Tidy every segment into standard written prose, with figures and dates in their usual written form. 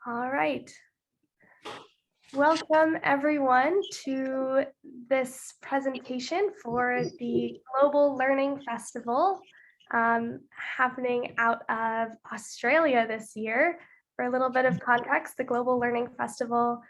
All right. Welcome everyone to this presentation for the Global Learning Festival happening out of Australia this year. For a little bit of context, the Global Learning Festival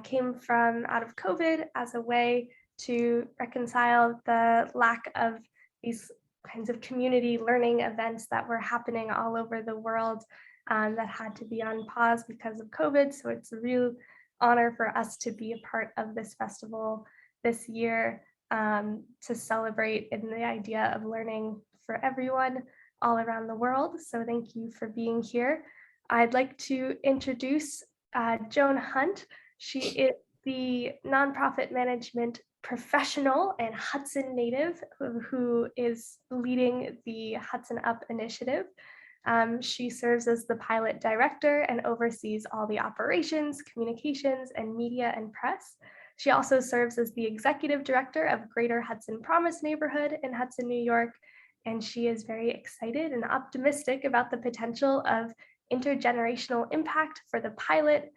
came from out of COVID as a way to reconcile the lack of these kinds of community learning events that were happening all over the world that had to be on pause because of COVID. So it's a real honor for us to be a part of this festival this year to celebrate in the idea of learning for everyone all around the world. So thank you for being here. I'd like to introduce Joan Hunt. She is the nonprofit management professional and Hudson native who is leading the HudsonUP initiative. She serves as the pilot director and oversees all the operations, communications, and media and press. She also serves as the executive director of Greater Hudson Promise neighborhood in Hudson, New York. And she is very excited and optimistic about the potential of intergenerational impact for the pilot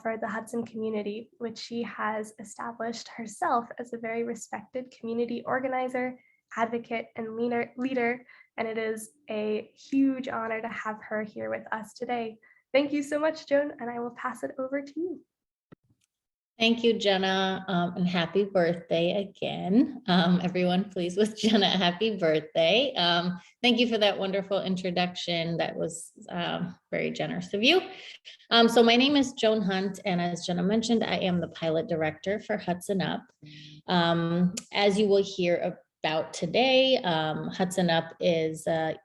for the Hudson community, which she has established herself as a very respected community organizer, advocate, and leader. And it is a huge honor to have her here with us today. Thank you so much, Joan, and I will pass it over to you. Thank you, Jenna, and happy birthday again. Everyone, please wish Jenna a happy birthday. Thank you for that wonderful introduction. That was very generous of you. So my name is Joan Hunt, and as Jenna mentioned, I am the pilot director for HudsonUP. As you will hear about today, HudsonUP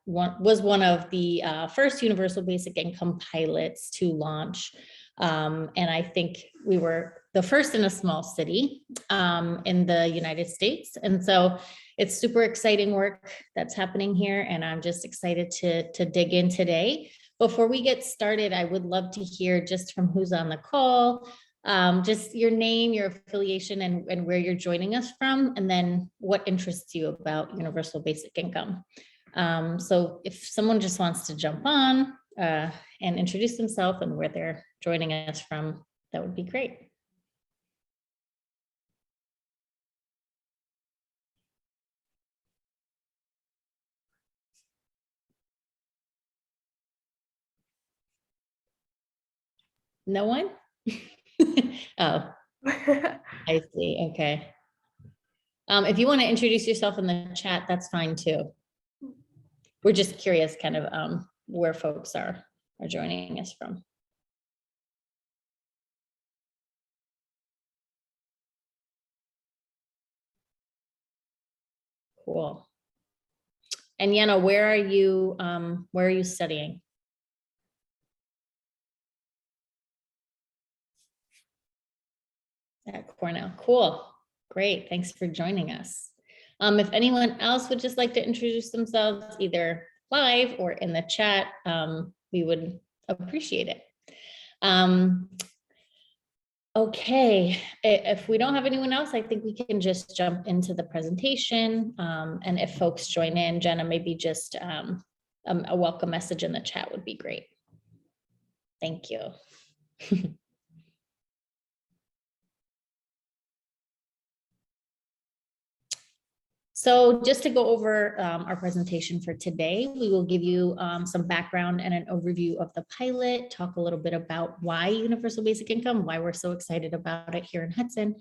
was one of the first universal basic income pilots to launch. And I think we were the first in a small city in the United States. And so it's super exciting work that's happening here. And I'm just excited to dig in today. Before we get started, I would love to hear just from who's on the call, just your name, your affiliation, and where you're joining us from, and then what interests you about universal basic income. So if someone just wants to jump on and introduce themselves and where they're joining us from, that would be great. No one? Oh, I see. Okay. If you want to introduce yourself in the chat, that's fine too. We're just curious kind of where folks are joining us from. Cool. And Yana, where are you studying? At Cornell. Cool. Great. Thanks for joining us. If anyone else would just like to introduce themselves either live or in the chat, we would appreciate it. Okay, if we don't have anyone else, I think we can just jump into the presentation. And if folks join in, Jenna, maybe just a welcome message in the chat would be great. Thank you. So just to go over our presentation for today, we will give you some background and an overview of the pilot, talk a little bit about why universal basic income, why we're so excited about it here in Hudson,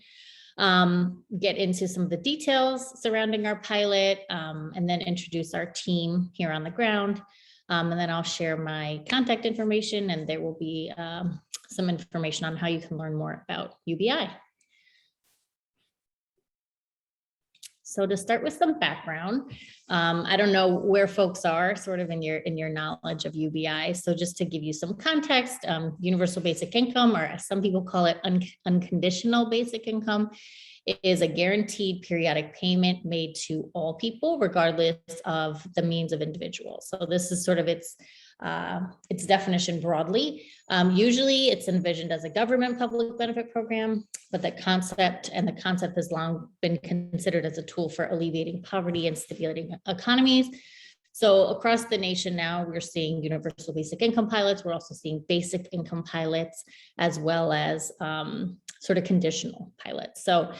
get into some of the details surrounding our pilot, and then introduce our team here on the ground. And then I'll share my contact information, and there will be some information on how you can learn more about UBI. So to start with some background, I don't know where folks are sort of in your knowledge of UBI. So just to give you some context, universal basic income, or as some people call it, unconditional basic income, is a guaranteed periodic payment made to all people, regardless of the means of individuals. So this is sort of its definition broadly. Usually it's envisioned as a government public benefit program, but the concept has long been considered as a tool for alleviating poverty and stimulating economies. So across the nation now, we're seeing universal basic income pilots. We're also seeing basic income pilots, as well as sort of conditional pilots. So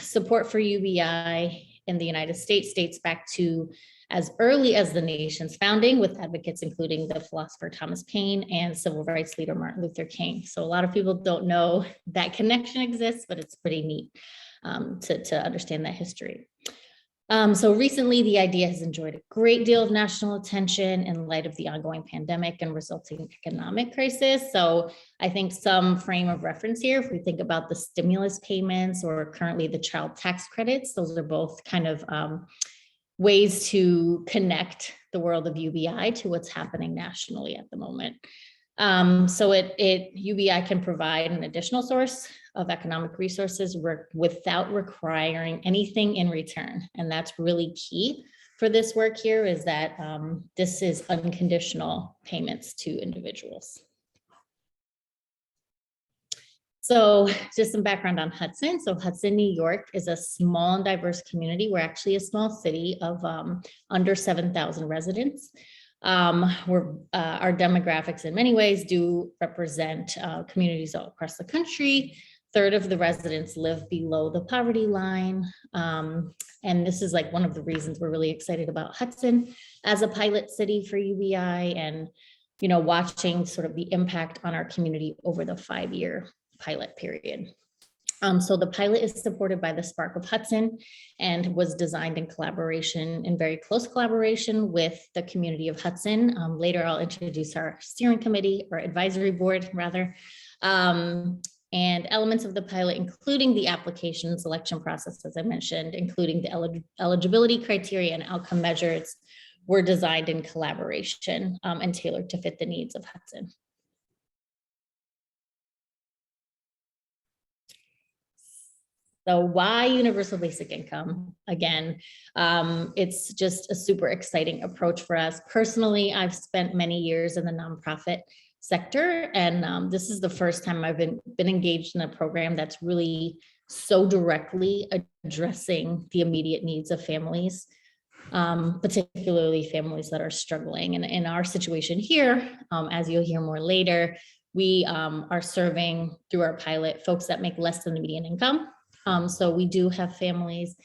support for UBI in the United States dates back to as early as the nation's founding, with advocates including the philosopher Thomas Paine and civil rights leader Martin Luther King. So a lot of people don't know that connection exists, but it's pretty neat to understand that history. So recently, the idea has enjoyed a great deal of national attention in light of the ongoing pandemic and resulting economic crisis. So I think some frame of reference here, if we think about the stimulus payments or currently the child tax credits, those are both kind of ways to connect the world of UBI to what's happening nationally at the moment. So UBI can provide an additional source of economic resources without requiring anything in return. And that's really key for this work here, is that this is unconditional payments to individuals. So just some background on Hudson. So Hudson, New York is a small and diverse community. We're actually a small city of under 7,000 residents. Our demographics in many ways do represent communities all across the country. Third of the residents live below the poverty line. And this is like one of the reasons we're really excited about Hudson as a pilot city for UBI, and, you know, watching sort of the impact on our community over the 5-year pilot period. So the pilot is supported by the Spark of Hudson and was designed in very close collaboration with the community of Hudson. Later, I'll introduce our steering committee, or advisory board rather. And elements of the pilot, including the application selection process, as I mentioned, including the eligibility criteria and outcome measures, were designed in collaboration and tailored to fit the needs of Hudson. So why universal basic income? Again, it's just a super exciting approach for us. Personally, I've spent many years in the nonprofit sector, and this is the first time I've been engaged in a program that's really so directly addressing the immediate needs of families, particularly families that are struggling. And in our situation here, as you'll hear more later, we are serving through our pilot folks that make less than the median income. So we do have families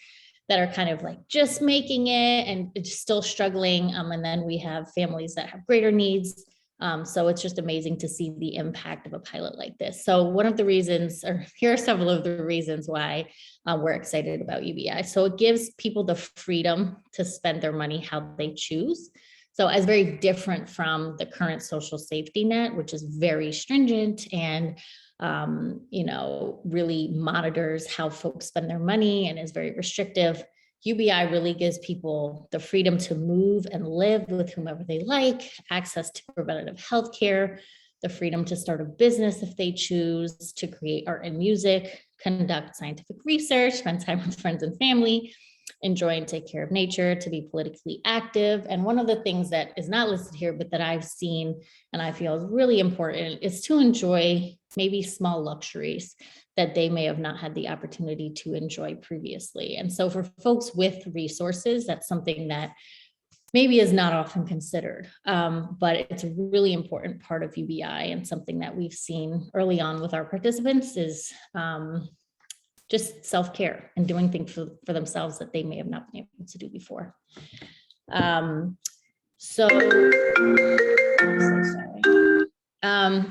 that are kind of like just making it and it's still struggling. And then we have families that have greater needs. So it's just amazing to see the impact of a pilot like this. So one of the reasons, or here are several of the reasons why we're excited about UBI. So it gives people the freedom to spend their money how they choose. So as very different from the current social safety net, which is very stringent and really monitors how folks spend their money and is very restrictive. UBI really gives people the freedom to move and live with whomever they like, access to preventative health care, the freedom to start a business if they choose, to create art and music, conduct scientific research, spend time with friends and family, enjoy and take care of nature, to be politically active. And one of the things that is not listed here, but that I've seen and I feel is really important, is to enjoy maybe small luxuries that they may have not had the opportunity to enjoy previously. And so for folks with resources, that's something that maybe is not often considered, but it's a really important part of UBI, and something that we've seen early on with our participants is just self-care and doing things for themselves that they may have not been able to do before.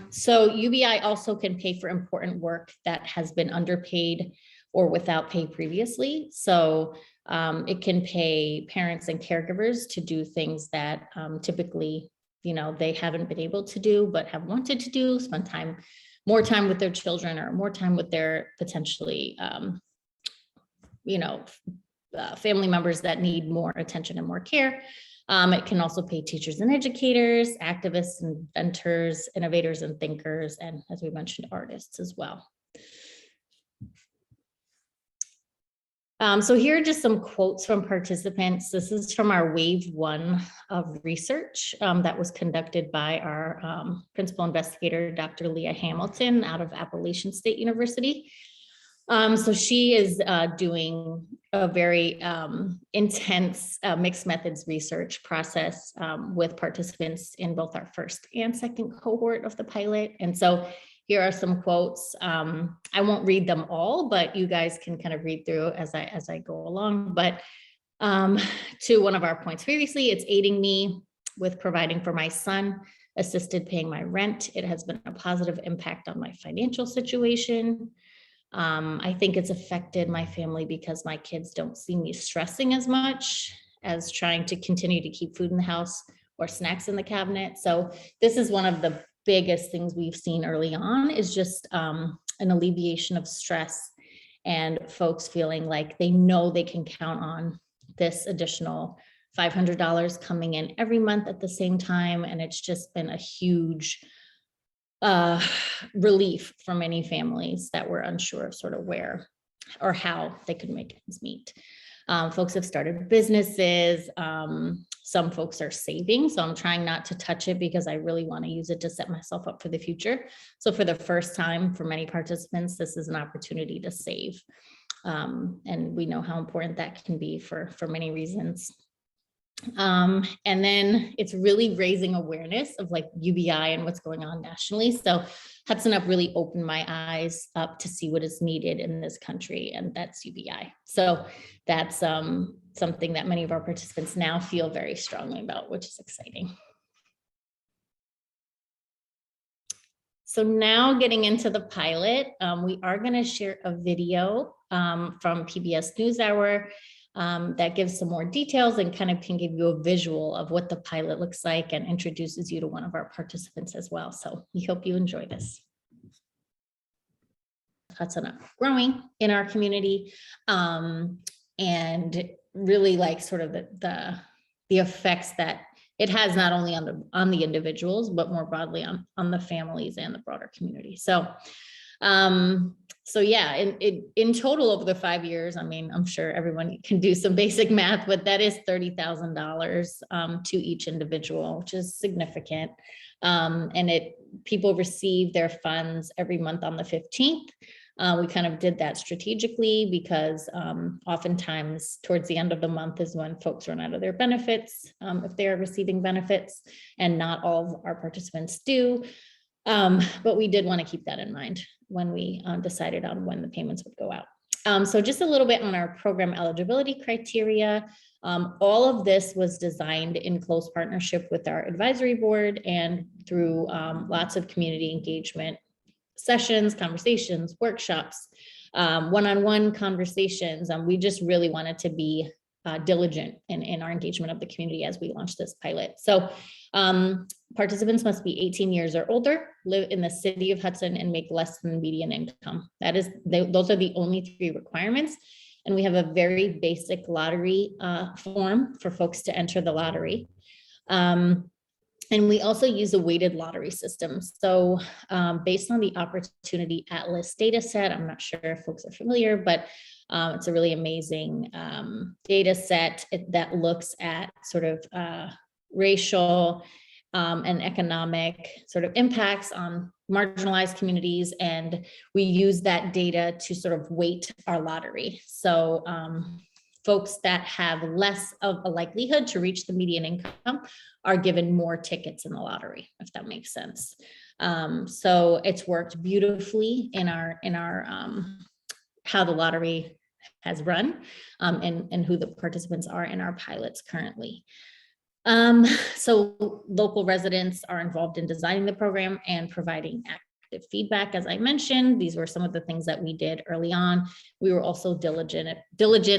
So UBI also can pay for important work that has been underpaid or without pay previously. So it can pay parents and caregivers to do things that typically, they haven't been able to do, but have wanted to do, spend more time with their children, or more time with their potentially, family members that need more attention and more care. It can also pay teachers and educators, activists, inventors, innovators, and thinkers, and as we mentioned, artists as well. So here are just some quotes from participants. This is from our wave 1 of research that was conducted by our principal investigator, Dr. Leah Hamilton, out of Appalachian State University. So she is doing a very intense mixed methods research process with participants in both our first and second cohort of the pilot. And so here are some quotes. I won't read them all, but you guys can kind of read through as I go along. But to one of our points previously, it's aiding me with providing for my son, assisted paying my rent. It has been a positive impact on my financial situation. I think it's affected my family because my kids don't see me stressing as much as trying to continue to keep food in the house or snacks in the cabinet. So this is one of the biggest things we've seen early on, is just an alleviation of stress and folks feeling like they know they can count on this additional $500 coming in every month at the same time. And it's just been a huge relief for many families that were unsure of sort of where or how they could make ends meet. Folks have started businesses. Some folks are saving. So I'm trying not to touch it because I really want to use it to set myself up for the future. So for the first time for many participants, this is an opportunity to save. And we know how important that can be for many reasons. And then it's really raising awareness of like UBI and what's going on nationally. So HudsonUP really opened my eyes up to see what is needed in this country, and that's UBI. So that's something that many of our participants now feel very strongly about, which is exciting. So now getting into the pilot, we are going to share a video from PBS NewsHour that gives some more details and kind of can give you a visual of what the pilot looks like and introduces you to one of our participants as well. So we hope you enjoy this. HudsonUP growing in our community, and really like sort of the effects that it has not only on the individuals, but more broadly on the families and the broader community. So so yeah, in total over the 5 years, I mean, I'm sure everyone can do some basic math, but that is $30,000 to each individual, which is significant. And people receive their funds every month on the 15th. We kind of did that strategically because oftentimes towards the end of the month is when folks run out of their benefits, if they are receiving benefits, and not all of our participants do. But we did want to keep that in mind when we decided on when the payments would go out. So just a little bit on our program eligibility criteria. All of this was designed in close partnership with our advisory board and through lots of community engagement sessions, conversations, workshops, one-on-one conversations. We just really wanted to be diligent in our engagement of the community as we launched this pilot. So participants must be 18 years or older, live in the city of Hudson, and make less than median income. Those are the only 3 requirements. And we have a very basic lottery form for folks to enter the lottery. And we also use a weighted lottery system. So based on the Opportunity Atlas data set, I'm not sure if folks are familiar, but it's a really amazing data set that looks at sort of racial and economic sort of impacts on marginalized communities. And we use that data to sort of weight our lottery. So folks that have less of a likelihood to reach the median income are given more tickets in the lottery, if that makes sense. So it's worked beautifully in our how the lottery has run and who the participants are in our pilots currently. So local residents are involved in designing the program and providing active feedback. As I mentioned, these were some of the things that we did early on. We were also diligent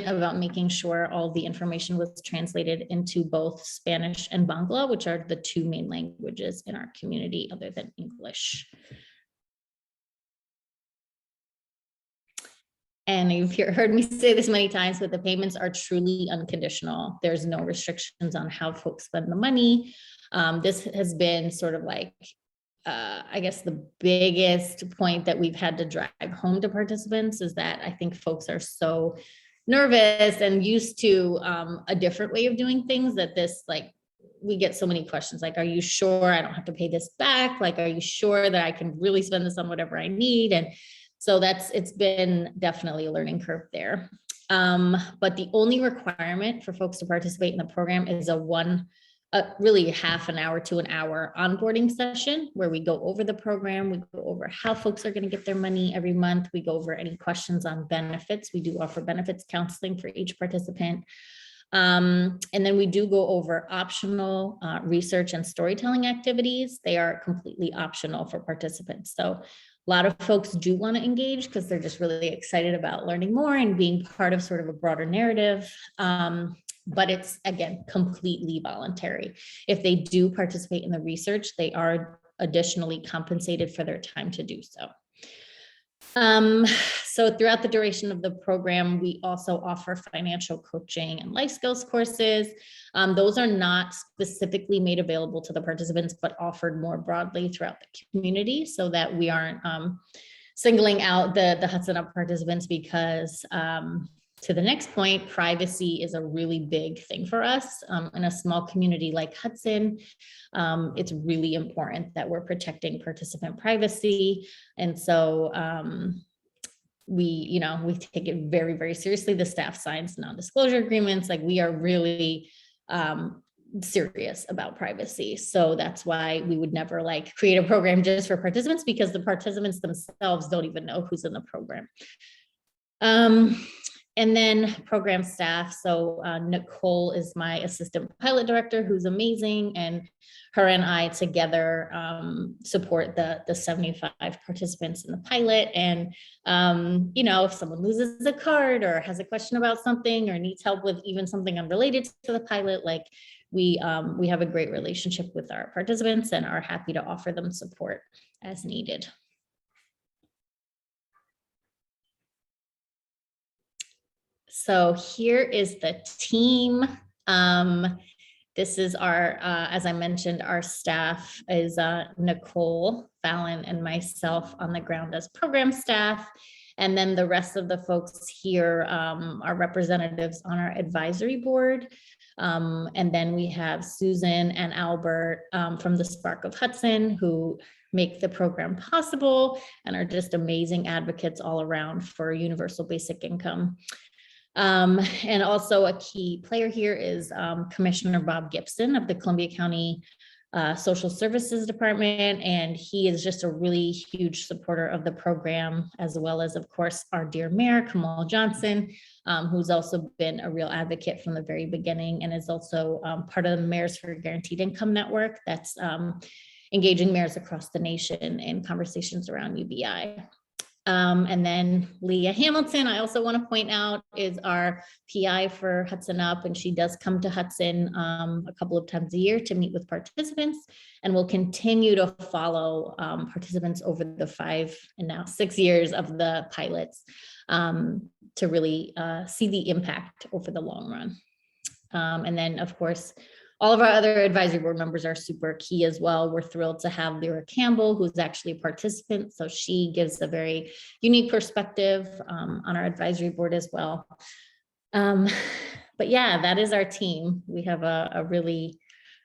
about making sure all the information was translated into both Spanish and Bangla, which are the 2 main languages in our community other than English. And you've heard me say this many times, but the payments are truly unconditional. There's no restrictions on how folks spend the money. This has been sort of like, I guess the biggest point that we've had to drive home to participants is that I think folks are so nervous and used to a different way of doing things that this, like, we get so many questions like, are you sure I don't have to pay this back? Like, are you sure that I can really spend this on whatever I need? And So it's been definitely a learning curve there. But the only requirement for folks to participate in the program is really half an hour to an hour onboarding session where we go over the program, we go over how folks are going to get their money every month, we go over any questions on benefits. We do offer benefits counseling for each participant. And then we do go over optional research and storytelling activities. They are completely optional for participants. So a lot of folks do want to engage because they're just really excited about learning more and being part of sort of a broader narrative. But it's, again, completely voluntary. If they do participate in the research, they are additionally compensated for their time to do so. So throughout the duration of the program, we also offer financial coaching and life skills courses. Those are not specifically made available to the participants, but offered more broadly throughout the community so that we aren't singling out the HudsonUP participants because to the next point, privacy is a really big thing for us. In a small community like Hudson, it's really important that we're protecting participant privacy. And so we take it very, very seriously. The staff signs non-disclosure agreements. Like, we are really serious about privacy. So that's why we would never create a program just for participants, because the participants themselves don't even know who's in the program. And then program staff. So Nicole is my assistant pilot director, who's amazing. And her and I together support the 75 participants in the pilot. And, if someone loses a card or has a question about something or needs help with even something unrelated to the pilot, we have a great relationship with our participants and are happy to offer them support as needed. So here is the team. This is our, as I mentioned, our staff is Nicole, Fallon, and myself on the ground as program staff. And then the rest of the folks here are representatives on our advisory board. And then we have Susan and Albert from the Spark of Hudson, who make the program possible and are just amazing advocates all around for universal basic income. And also a key player here is Commissioner Bob Gibson of the Columbia County Social Services Department. And he is just a really huge supporter of the program, as well as, of course, our dear Mayor, Kamal Johnson, who's also been a real advocate from the very beginning and is also part of the Mayors for Guaranteed Income Network that's engaging mayors across the nation in conversations around UBI. And then Leah Hamilton, I also want to point out, is our PI for HudsonUP, and she does come to Hudson a couple of times a year to meet with participants, and will continue to follow participants over the 5 and now 6 years of the pilots to really see the impact over the long run. And then, of course, all of our other advisory board members are super key as well. We're thrilled to have Lyra Campbell, who's actually a participant. So she gives a very unique perspective on our advisory board as well. But yeah, that is our team. We have a really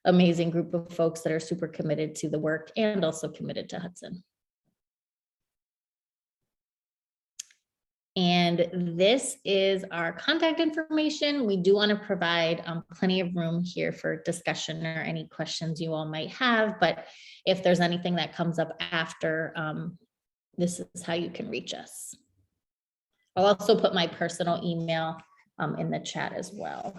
amazing group of folks that are super committed to the work and also committed to Hudson. And this is our contact information. We do want to provide plenty of room here for discussion or any questions you all might have. But if there's anything that comes up after, this is how you can reach us. I'll also put my personal email in the chat as well.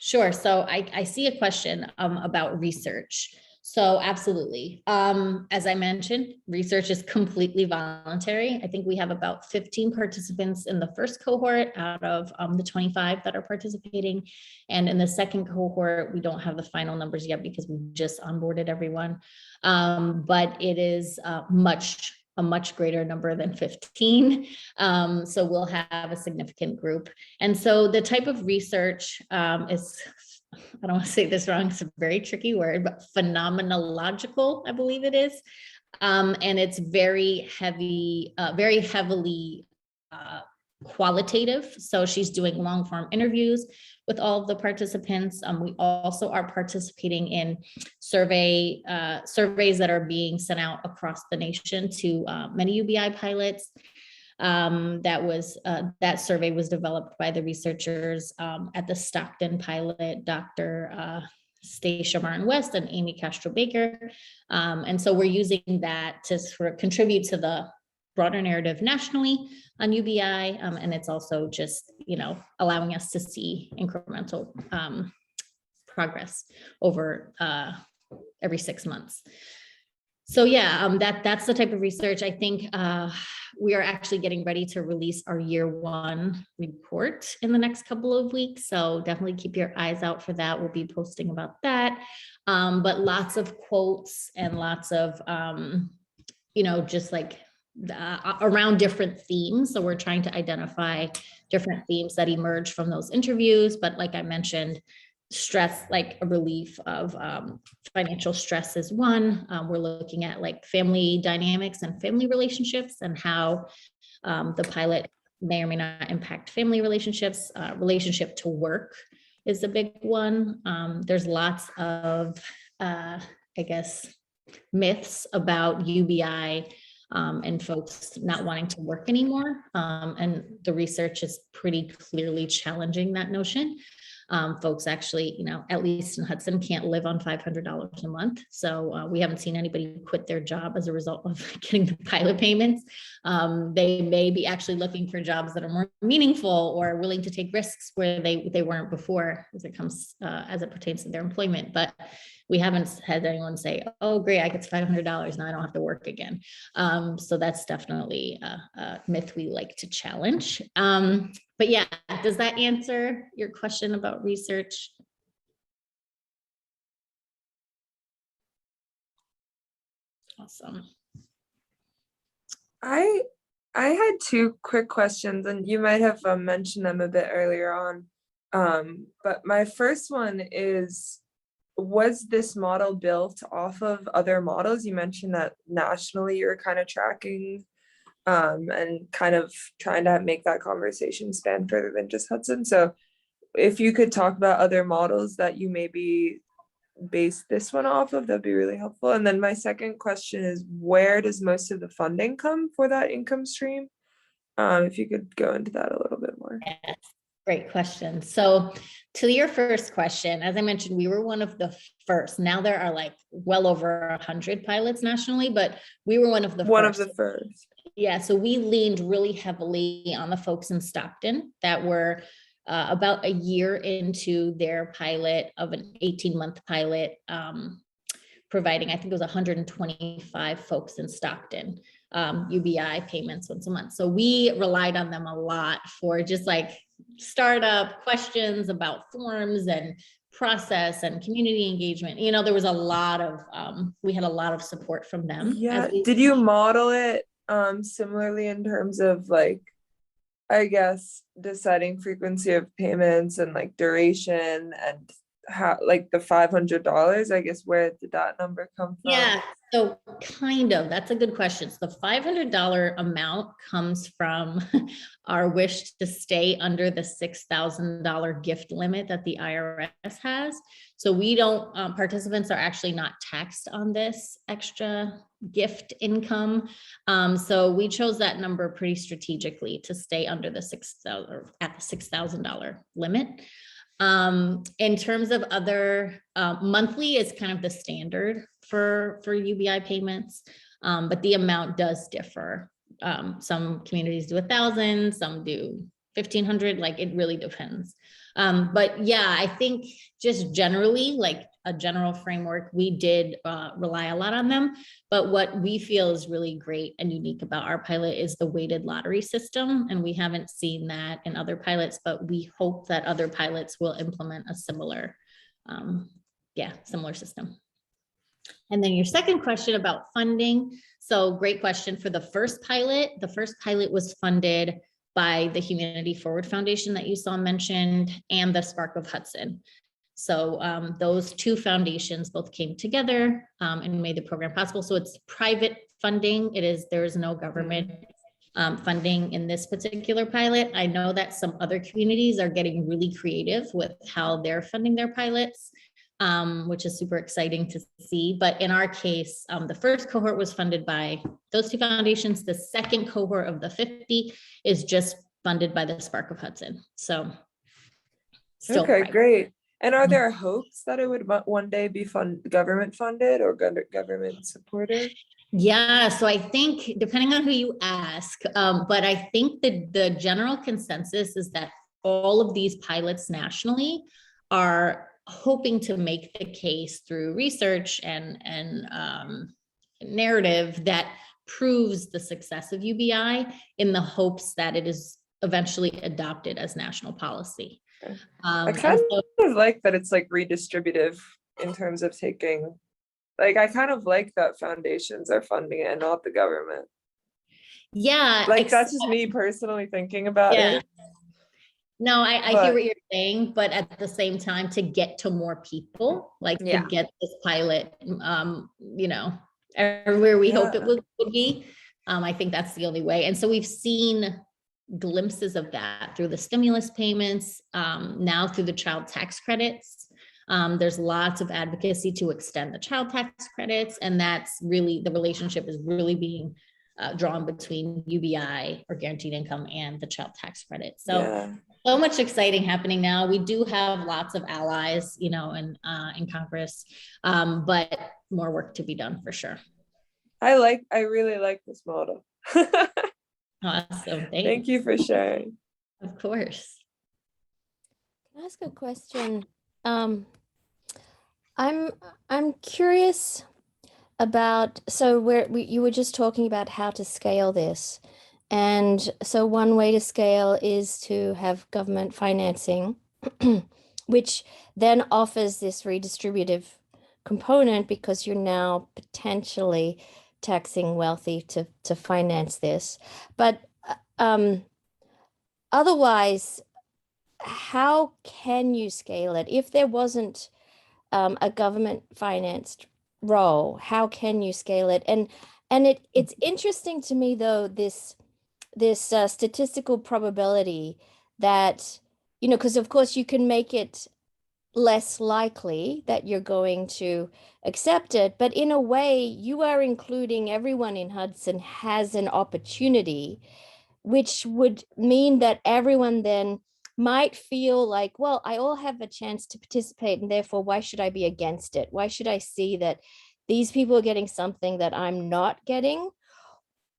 Sure. So I see a question about research. So absolutely. As I mentioned, research is completely voluntary. I think we have about 15 participants in the first cohort out of the 25 that are participating. And in the second cohort, we don't have the final numbers yet because we just onboarded everyone. But it is a much greater number than 15. So we'll have a significant group. And so the type of research is, I don't want to say this wrong, it's a very tricky word, but phenomenological, I believe it is. And it's very heavily qualitative. So she's doing long form interviews with all of the participants. We also are participating in surveys that are being sent out across the nation to many UBI pilots. That survey was developed by the researchers at the Stockton pilot, Dr. Stacia Martin West and Amy Castro Baker. And so we're using that to sort of contribute to the broader narrative nationally on UBI. And it's also just, allowing us to see incremental progress over every 6 months. So yeah, that's the type of research. I think we are actually getting ready to release our year 1 report in the next couple of weeks. So definitely keep your eyes out for that. We'll be posting about that. But lots of quotes and lots of, just like around different themes. So we're trying to identify different themes that emerge from those interviews. But like I mentioned, stress, like a relief of financial stress is one. We're looking at like family dynamics and family relationships and how the pilot may or may not impact family relationships. Relationship to work is a big one. There's lots of, myths about UBI and folks not wanting to work anymore. And the research is pretty clearly challenging that notion. Folks actually, at least in Hudson, can't live on $500 a month. So we haven't seen anybody quit their job as a result of getting the pilot payments. They may be actually looking for jobs that are more meaningful or willing to take risks where they weren't before as it pertains to their employment. But we haven't had anyone say, oh, great, I get $500, now I don't have to work again. So that's definitely a myth we like to challenge. But yeah, does that answer your question about research? Awesome. I had 2 quick questions, and you might have mentioned them a bit earlier on. But my first one is, was this model built off of other models? You mentioned that nationally you're kind of tracking and kind of trying to make that conversation span further than just Hudson. So if you could talk about other models that you maybe base this one off of, that'd be really helpful. And then my second question is, where does most of the funding come for that income stream? If you could go into that a little bit more. Yes, great question. So to your first question, as I mentioned, we were one of the first. Now there are like well over 100 pilots nationally, but we were one of the first. Yeah, so we leaned really heavily on the folks in Stockton that were about a year into their pilot of an 18-month pilot, providing, I think it was 125 folks in Stockton, UBI payments once a month. So we relied on them a lot for just like startup questions about forms and process and community engagement. There was a lot of, we had a lot of support from them. Yeah, did you model it similarly in terms of like, I guess, deciding frequency of payments and like duration and how, like the $500, I guess, where did that number come from? Yeah, so kind of, that's a good question. So the $500 amount comes from our wish to stay under the $6,000 gift limit that the IRS has. So we don't, participants are actually not taxed on this extra gift income. So we chose that number pretty strategically to stay under the $6,000 limit. In terms of other, monthly is kind of the standard for UBI payments, but the amount does differ. Some communities do 1,000, some do 1,500, like it really depends. But yeah, I think just generally, like a general framework, we did rely a lot on them. But what we feel is really great and unique about our pilot is the weighted lottery system. And we haven't seen that in other pilots, but we hope that other pilots will implement a similar, similar system. And then your second question about funding. So great question for the first pilot. The first pilot was funded by the Humanity Forward Foundation that you saw mentioned and the Spark of Hudson. So those two foundations both came together and made the program possible. So it's private funding. There is no government funding in this particular pilot. I know that some other communities are getting really creative with how they're funding their pilots, which is super exciting to see. But in our case, the first cohort was funded by those two foundations. The second cohort of the 50 is just funded by the Spark of Hudson. So still Okay, private. great. And are there hopes that it would one day be government funded or government supported? Yeah, so I think depending on who you ask, but I think that the general consensus is that all of these pilots nationally are hoping to make the case through research and narrative that proves the success of UBI in the hopes that it is eventually adopted as national policy. I kind of like that it's like redistributive in terms of taking, like, I kind of like that foundations are funding it and not the government. Yeah. Like, that's just me personally thinking about it. No, I hear what you're saying, but at the same time, to get to more people, like to get this pilot, you know, everywhere we hope it would be, I think that's the only way. And so we've seen glimpses of that through the stimulus payments, now through the child tax credits. There's lots of advocacy to extend the child tax credits, and that's really, the relationship is really being drawn between UBI or guaranteed income and the child tax credit. So so much exciting happening now. We do have lots of allies, you know, in Congress, but more work to be done for sure. I really like this model. Awesome. Thank you for sharing. Of course. Can I ask a question? I'm curious about, so you were just talking about how to scale this. And so one way to scale is to have government financing, which then offers this redistributive component because you're now potentially taxing wealthy to finance this. But otherwise, how can you scale it? If there wasn't a government financed role, how can you scale it? And it's interesting to me, though, this statistical probability that, you know, because of course you can make it less likely that you're going to accept it, but in a way you are including everyone in Hudson has an opportunity, which would mean that everyone then might feel like, well, I all have a chance to participate, and therefore why should I be against it? Why should I see that these people are getting something that I'm not getting?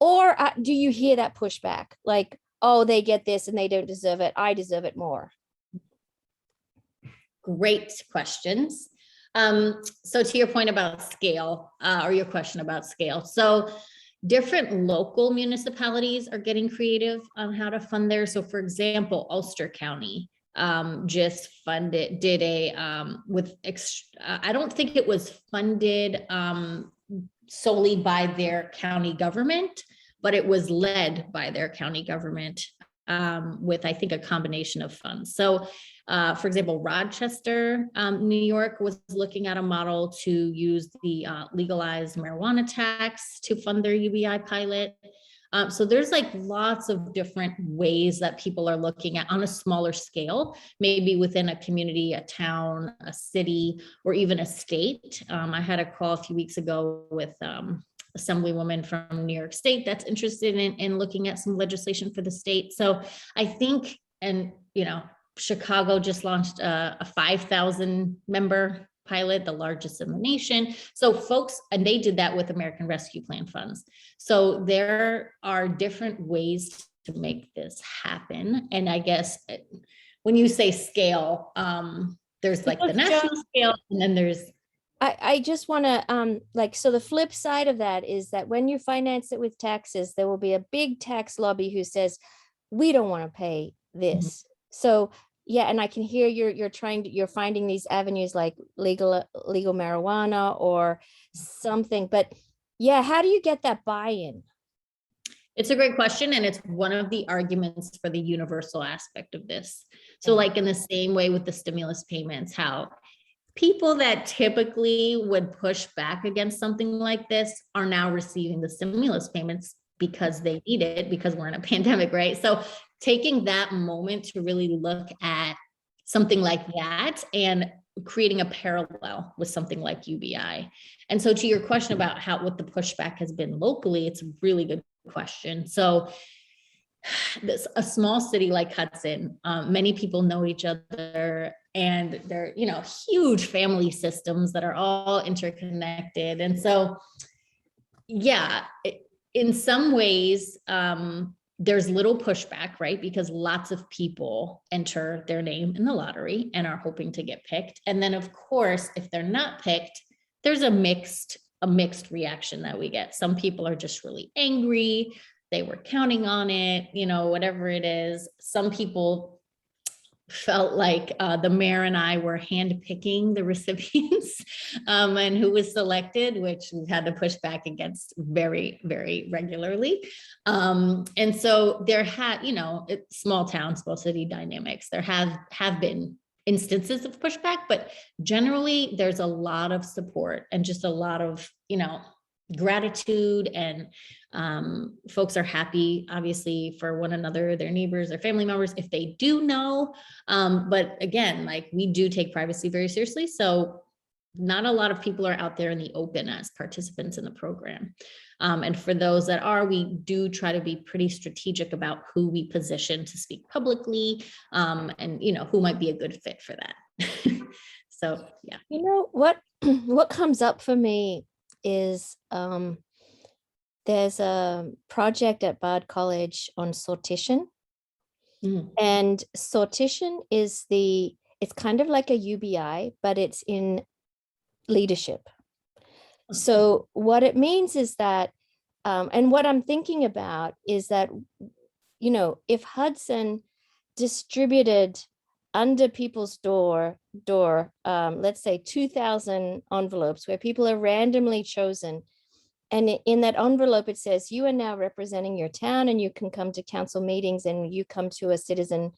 Or do you hear that pushback? Like, oh, they get this and they don't deserve it. I deserve it more. Great questions. So to your point about scale, or your question about scale. So different local municipalities are getting creative on how to fund theirs. So for example, Ulster County just did a, I don't think it was funded solely by their county government, but it was led by their county government with, I think, a combination of funds. So for example, Rochester, New York was looking at a model to use the legalized marijuana tax to fund their UBI pilot. So there's like lots of different ways that people are looking at on a smaller scale, maybe within a community, a town, a city, or even a state. I had a call a few weeks ago with Assemblywoman from New York State that's interested in looking at some legislation for the state. So I think, and you know, Chicago just launched a 5,000 member pilot, the largest in the nation. So folks, and they did that with American Rescue Plan funds. So there are different ways to make this happen. And I guess when you say scale, there's like the national scale, and then there's. I just want to so the flip side of that is that when you finance it with taxes, there will be a big tax lobby who says, we don't want to pay this. Mm-hmm. So yeah, and I can hear you're finding these avenues like legal marijuana or something, but yeah, how do you get that buy-in? It's a great question, and it's one of the arguments for the universal aspect of this. So like in the same way with the stimulus payments, how people that typically would push back against something like this are now receiving the stimulus payments because they need it, because we're in a pandemic, right? So taking that moment to really look at something like that and creating a parallel with something like UBI. And so to your question about what the pushback has been locally, it's a really good question. So a small city like Hudson, many people know each other, and they're, huge family systems that are all interconnected. And so, yeah, in some ways, there's little pushback, right? Because lots of people enter their name in the lottery and are hoping to get picked. And then, of course, if they're not picked, there's a mixed reaction that we get. Some people are just really angry. They were counting on it, whatever it is. Some people felt like the mayor and I were handpicking the recipients and who was selected, which we've had to push back against very, very regularly. And so there small town, small city dynamics, there have been instances of pushback, but generally there's a lot of support and just a lot of, gratitude, and folks are happy, obviously, for one another, their neighbors, their family members, if they do know. But again, like, we do take privacy very seriously. So not a lot of people are out there in the open as participants in the program. And for those that are, we do try to be pretty strategic about who we position to speak publicly, and who might be a good fit for that. So, yeah. What comes up for me is there's a project at Bard College on sortition. And sortition is it's kind of like a UBI, but it's in leadership. So what it means is that, and what I'm thinking about is that, if Hudson distributed under people's door, let's say 2,000 envelopes where people are randomly chosen. And in that envelope, it says, you are now representing your town, and you can come to council meetings, and you come to a citizen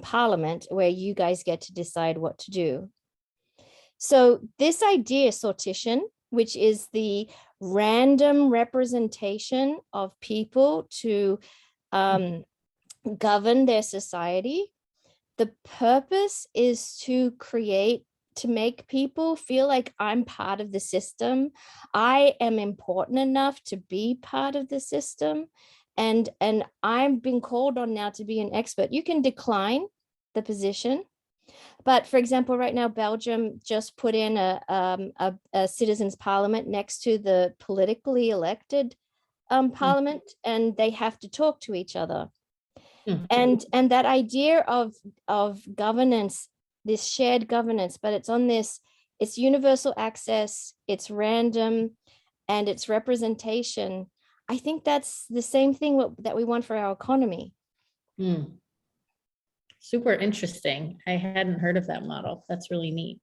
parliament where you guys get to decide what to do. So this idea, sortition, which is the random representation of people to govern their society, the purpose is to make people feel like I'm part of the system. I am important enough to be part of the system. And I'm being called on now to be an expert. You can decline the position. But for example, right now, Belgium just put in a citizens parliament next to the politically elected parliament, and they have to talk to each other. And that idea of governance, this shared governance, but it's universal access, it's random, and it's representation. I think that's the same thing that we want for our economy. Super interesting. I hadn't heard of that model. That's really neat.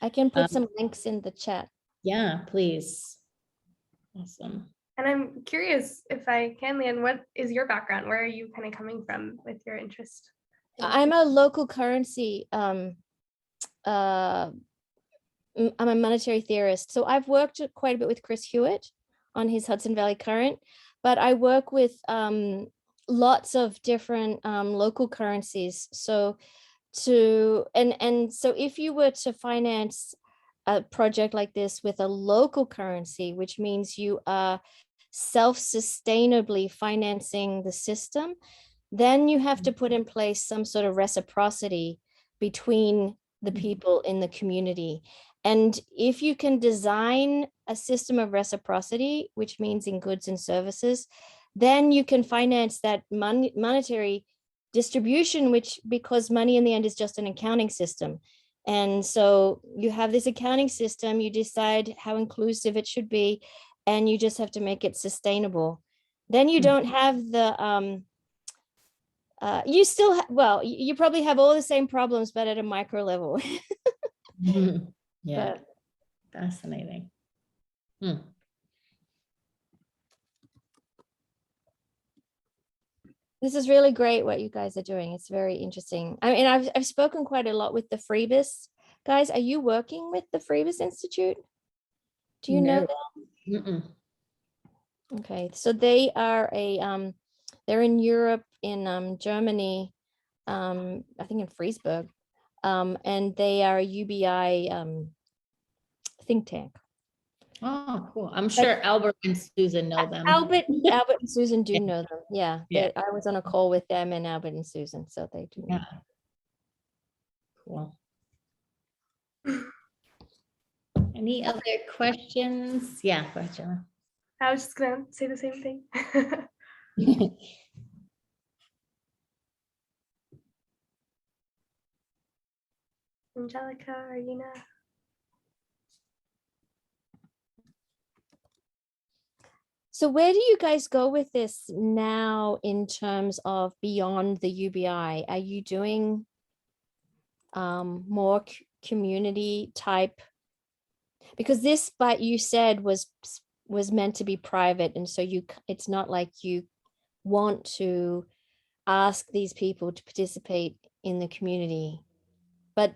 I can put some links in the chat. Yeah, please. Awesome. And I'm curious, if I can, Leanne, what is your background? Where are you kind of coming from with your interest? I'm a local currency. I'm a monetary theorist. So I've worked quite a bit with Chris Hewitt on his Hudson Valley Current, but I work with lots of different local currencies. So so if you were to finance a project like this with a local currency, which means you are self-sustainably financing the system, then you have to put in place some sort of reciprocity between the people in the community. And if you can design a system of reciprocity, which means in goods and services, then you can finance that monetary distribution, because money in the end is just an accounting system. And so you have this accounting system, you decide how inclusive it should be, and you just have to make it sustainable. Then you don't have the, you still, you probably have all the same problems, but at a micro level. Yeah, fascinating. This is really great what you guys are doing. It's very interesting. I mean, I've spoken quite a lot with the Freebus guys. Are you working with the Freebus Institute? Do you know them? Okay, so they are they're in Europe, in Germany, I think in Friesburg, and they are a UBI think tank. Oh, cool. I'm sure Albert and Susan know them. Albert and Susan do know them. Yeah, Yeah. I was on a call with them and Albert and Susan, so they do know. Yeah. Cool. Any other questions? Yeah, go ahead, Jenna. I was just gonna say the same thing. Angelica, Arina. So where do you guys go with this now in terms of beyond the UBI? Are you doing more community type? Because this, but you said was meant to be private, and so it's not like you want to ask these people to participate in the community, but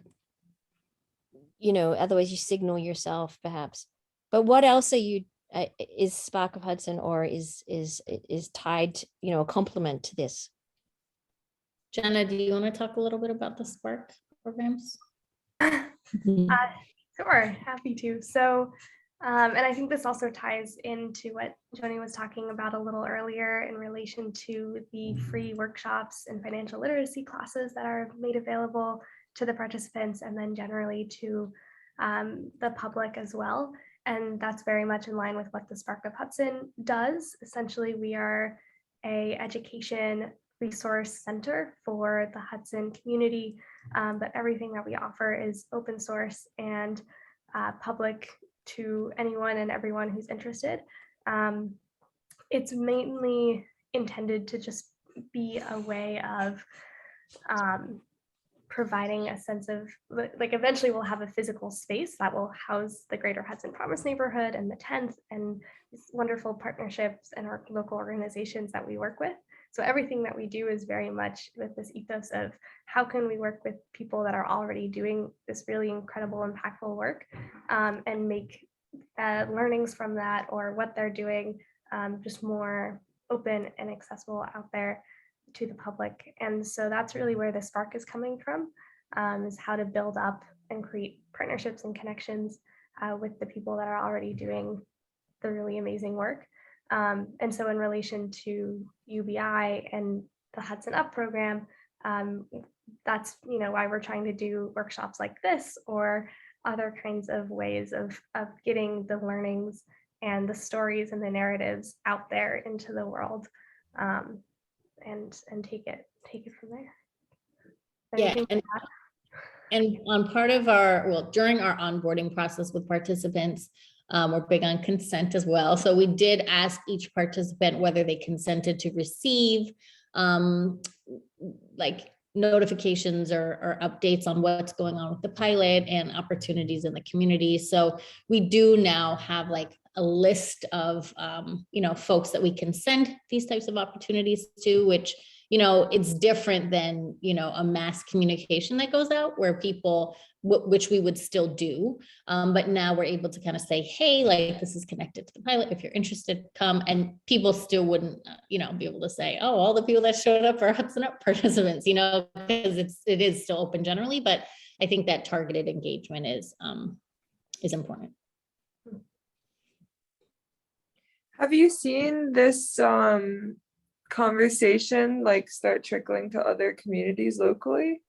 otherwise you signal yourself perhaps. But what else are you is Spark of Hudson, or is tied, a complement to this? Jenna, do you want to talk a little bit about the Spark programs? Sure, happy to. So, and I think this also ties into what Joni was talking about a little earlier in relation to the free workshops and financial literacy classes that are made available to the participants and then generally to the public as well. And that's very much in line with what the Spark of Hudson does. Essentially, we are an education resource center for the Hudson community, but everything that we offer is open source and public to anyone and everyone who's interested. It's mainly intended to just be a way of providing a sense of, like, eventually we'll have a physical space that will house the Greater Hudson Promise neighborhood and the 10th and these wonderful partnerships and our local organizations that we work with. So everything that we do is very much with this ethos of how can we work with people that are already doing this really incredible, impactful work, and make learnings from that or what they're doing just more open and accessible out there to the public. And so that's really where the Spark is coming from, is how to build up and create partnerships and connections with the people that are already doing the really amazing work. And so in relation to UBI and the HudsonUP program, that's why we're trying to do workshops like this or other kinds of ways of getting the learnings and the stories and the narratives out there into the world, and take it from there. Yeah, and on part of during our onboarding process with participants, we're big on consent as well. So we did ask each participant whether they consented to receive like notifications or updates on what's going on with the pilot and opportunities in the community. So we do now have like a list of folks that we can send these types of opportunities to, which it's different than a mass communication that goes out where people, which we would still do, but now we're able to kind of say, hey, like this is connected to the pilot, if you're interested, come. And people still wouldn't be able to say, oh, all the people that showed up are HudsonUP participants, because it is still open generally. But I think that targeted engagement is important. Have you seen this conversation like start trickling to other communities locally?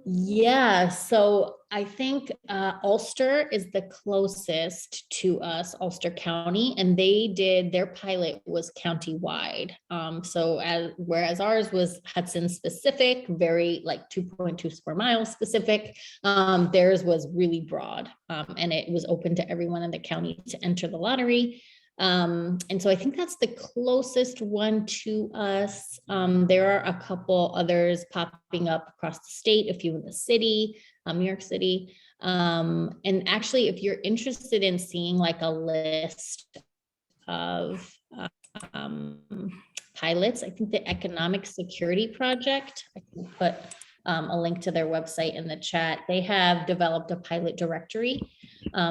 Yeah, so I think Ulster is the closest to us, Ulster County, and their pilot was county-wide. Whereas ours was Hudson specific, very like 2.2 square miles specific, theirs was really broad, and it was open to everyone in the county to enter the lottery. And so I think that's the closest one to us. There are a couple others popping up across the state, a few in the city, New York City. And actually, if you're interested in seeing like a list of pilots, I think the Economic Security Project, I can put a link to their website in the chat. They have developed a pilot directory.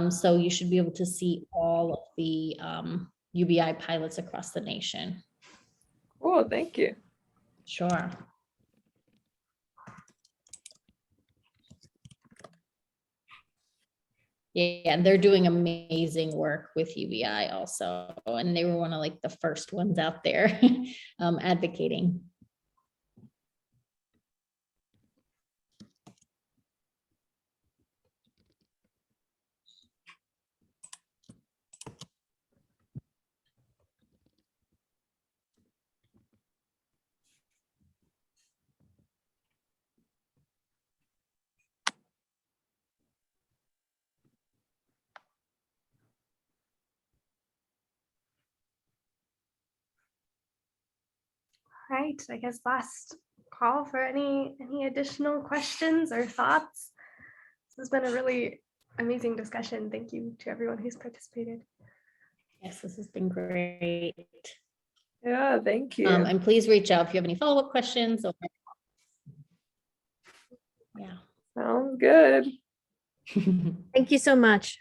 So you should be able to see all of the UBI pilots across the nation. Cool, thank you. Sure. Yeah, they're doing amazing work with UBI also, and they were one of like the first ones out there advocating. Right, I guess last call for any additional questions or thoughts. This has been a really amazing discussion. Thank you to everyone who's participated. Yes, this has been great. Yeah, thank you. And please reach out if you have any follow-up questions. Or... Yeah. Sounds good. Thank you so much.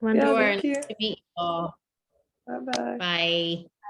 Wonderful. Yeah, Sure. thank you. Nice to meet you all. Bye-bye. Bye.